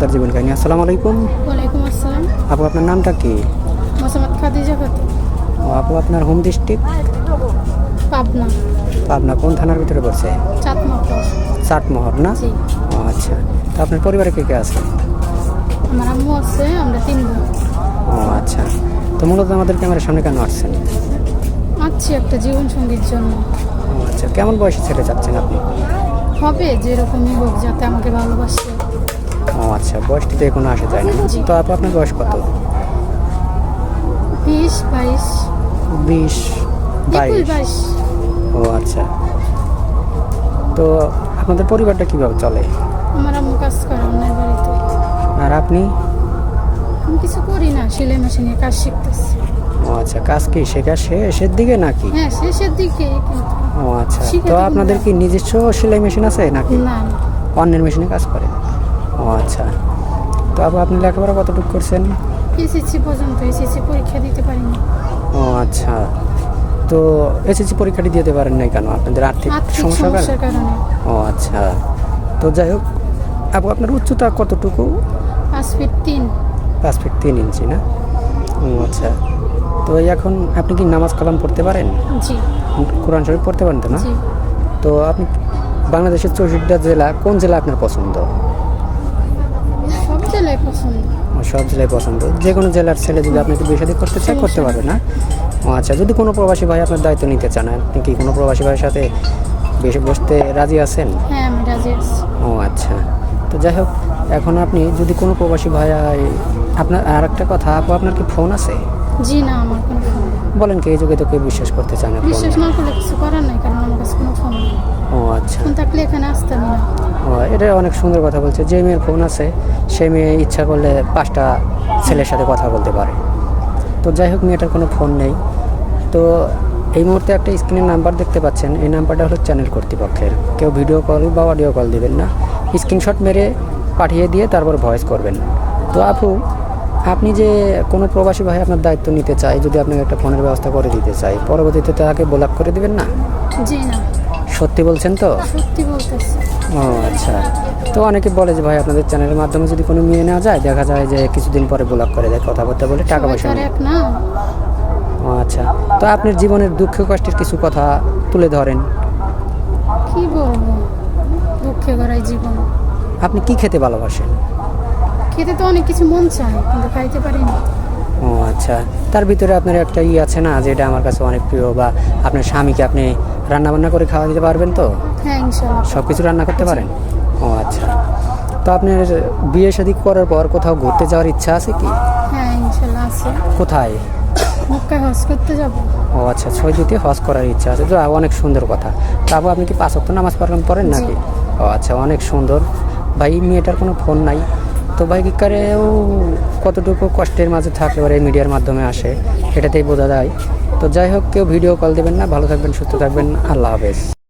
তার জীবন কাহিনী। আসসালামু আলাইকুম। ওয়ালাইকুম আসসালাম। আপু আপনার নামটা কি? মোসাম্মদ খাদিজা খাতুন। ও আপু আপনার হোম ডিস্ট্রিক্ট? পাবনা। পাবনা কোন থানার ভিতরে পড়ছে? চাটমোহর। চাটমোহর না? জি। ও আচ্ছা। তো আপনার পরিবারে কে কে আছে? আমার আম্মু আছে, আমরা 3 বোন। ও আচ্ছা। তো মূলত আমাদের ক্যামেরার সামনে কেন আসছেন? আছি একটা জীবন সঙ্গীর জন্য। ও আচ্ছা, কেমন বয়সী ছেলে চাচ্ছেন আপনি? হবে যেরকমই হোক, যাতে আমাকে ভালোবাসে। ও আচ্ছা, বয়সটি তো এখনো আসে যায় না। জি। তো আপু আপনার বয়স কত? 20, 22। 20, 22। 22। ও আচ্ছা। তো আপনাদের পরিবারটা কিভাবে চলে? আমার আম্মু কাজ করে অন্যের বাড়িতে। আর আপনি? আমি কিছু করি না, সেলাই মেশিনে কাজ শিখতেছি। ও আচ্ছা, কাজ কি শেখা শেষের দিকে নাকি? হ্যাঁ, শেষের দিকে কিন্তু। ও আচ্ছা। শিখে তো তো আপনাদের কি নিজস্ব সেলাই মেশিন আছে নাকি না, অন্যের মেশিনে কাজ করেন? ও আচ্ছা। তো আপনি লেখাপড়া কতটুকু করছেন? এসএসসি পর্যন্ত, এসএসসি পরীক্ষা দিতে পারিনি। ও আচ্ছা। তো এসএসসি পরীক্ষাটি দিতে পারেন নাই কেন? আপনাদের আর্থিক সমস্যার কারণে? সমস্যার কারণে। ও আচ্ছা। তো যাই হোক, আপু আপনার উচ্চতা কতটুকু? 5 ফিট 3। 5 ফিট 3 ইঞ্চি না? ও আচ্ছা। তো এখন আপনি কি নামাজ কালাম পড়তে পারেন? জি। কোরআন শরীফ পড়তে পারেন তো না? জি। তো আপনি বাংলাদেশের 64টা জেলা, কোন জেলা আপনার পছন্দ? সব জেলায় পছন্দ। ও, সব জেলায় পছন্দ। যে কোনো জেলার ছেলে যদি আপনাকে বিয়ে শাদী করতে চায় করতে পারবে না? ও আচ্ছা। যদি কোনো প্রবাসী ভাই আপনার দায়িত্ব নিতে চান, আপনি কি কোনো প্রবাসী ভাইয়ের সাথে বেশি বসতে রাজি আছেন? হ্যাঁ, আমি রাজি আছি। ও আচ্ছা। তো যাই হোক, এখন আপনি যদি কোনো প্রবাসী ভাই, আপনার আর একটা কথা, আপু আপনার কি ফোন আছে? জি না, আমার কোনো ফোন নেই। বলেন কি, এই যুগে তো কেউ বিশ্বাস করতে চায় না ফোন? বিশ্বাস না করলে কিছু করার নাই, কারণ আমার কাছে কোনো ফোন নেই। ও আচ্ছা। ফোন থাকলে এখানে আসতাম না। ও, এটা অনেক সুন্দর কথা বলছে। যে মেয়ের ফোন আছে সে মেয়ে ইচ্ছা করলে 5টা ছেলের সাথে কথা বলতে পারে। তো যাই হোক, মেয়েটার কোনো ফোন নেই। তো এই মুহূর্তে একটা স্ক্রিনের নাম্বার দেখতে পাচ্ছেন, এই নাম্বারটা হলো চ্যানেল কর্তৃপক্ষের। কেউ ভিডিও কল বা অডিও কল দিবেন না, স্ক্রিনশট মেরে পাঠিয়ে দিয়ে তারপর ভয়েস করবেন। তো আপু, আপনি যে কোনো প্রবাসী ভাই আপনার দায়িত্ব নিতে চায়, যদি আপনাকে একটা ফোনের ব্যবস্থা করে দিতে চাই, পরবর্তীতে তাকে ব্লক করে দিবেন না? জি না। সত্যি বলছেন তো? সত্যি বলতেছি। ও আচ্ছা। তো অনেকে বলে যে ভাই আপনাদের চ্যানেলের মাধ্যমে যদি কোনো মেয়ে নেওয়া যায়, দেখা যায় যে কিছুদিন পরে ব্লক করে দেয়, কথাবার্তা বলে টাকা সবাই পয়সা তো আর নেই। এক না। ও আচ্ছা। তো আপনার জীবনের দুঃখ কষ্টের কিছু কথা তুলে ধরেন। কি বলবো, দুঃখে গড়াই জীবন। আপনি কি খেতে ভালোবাসেন? খেতে তো অনেক কিছু মন চায়, কিন্তু খাইতে পারি না। ও আচ্ছা। তার ভিতরে আপনার একটা আছে না, যেটা আমার কাছে অনেক প্রিয়, বা আপনার স্বামীকে আপনি রান্না বান্না করে খাওয়া দিতে পারবেন তো? হ্যাঁ, ইনশাল্লাহ। সব কিছু রান্না করতে পারেন? ও আচ্ছা। তো আপনার বিয়ে শাদী করার পর কোথাও ঘুরতে যাওয়ার ইচ্ছা আছে কি? হ্যাঁ, ইনশাল্লাহ আছে। কোথায়? মক্কায় হজ করতে যাব। ও আচ্ছা, সৌদিতে হজ করার ইচ্ছা আছে। তো অনেক সুন্দর কথা। তারপর আপনি কি 5 ওয়াক্ত নামাজ পড়েন জি। নাকি? ও আচ্ছা, অনেক সুন্দর। ভাই, মেয়েটার কোনো ফোন নাই। তো ভাই, কারেও কতটুকু কষ্টের মাঝে থাকলে পরে মিডিয়ার মাধ্যমে আসে, এটাতেই বোঝা যায়। তো যাই হোক, কেউ ভিডিও কল দেবেন না। ভালো থাকবেন, সুস্থ থাকবেন। আল্লাহ হাফেজ।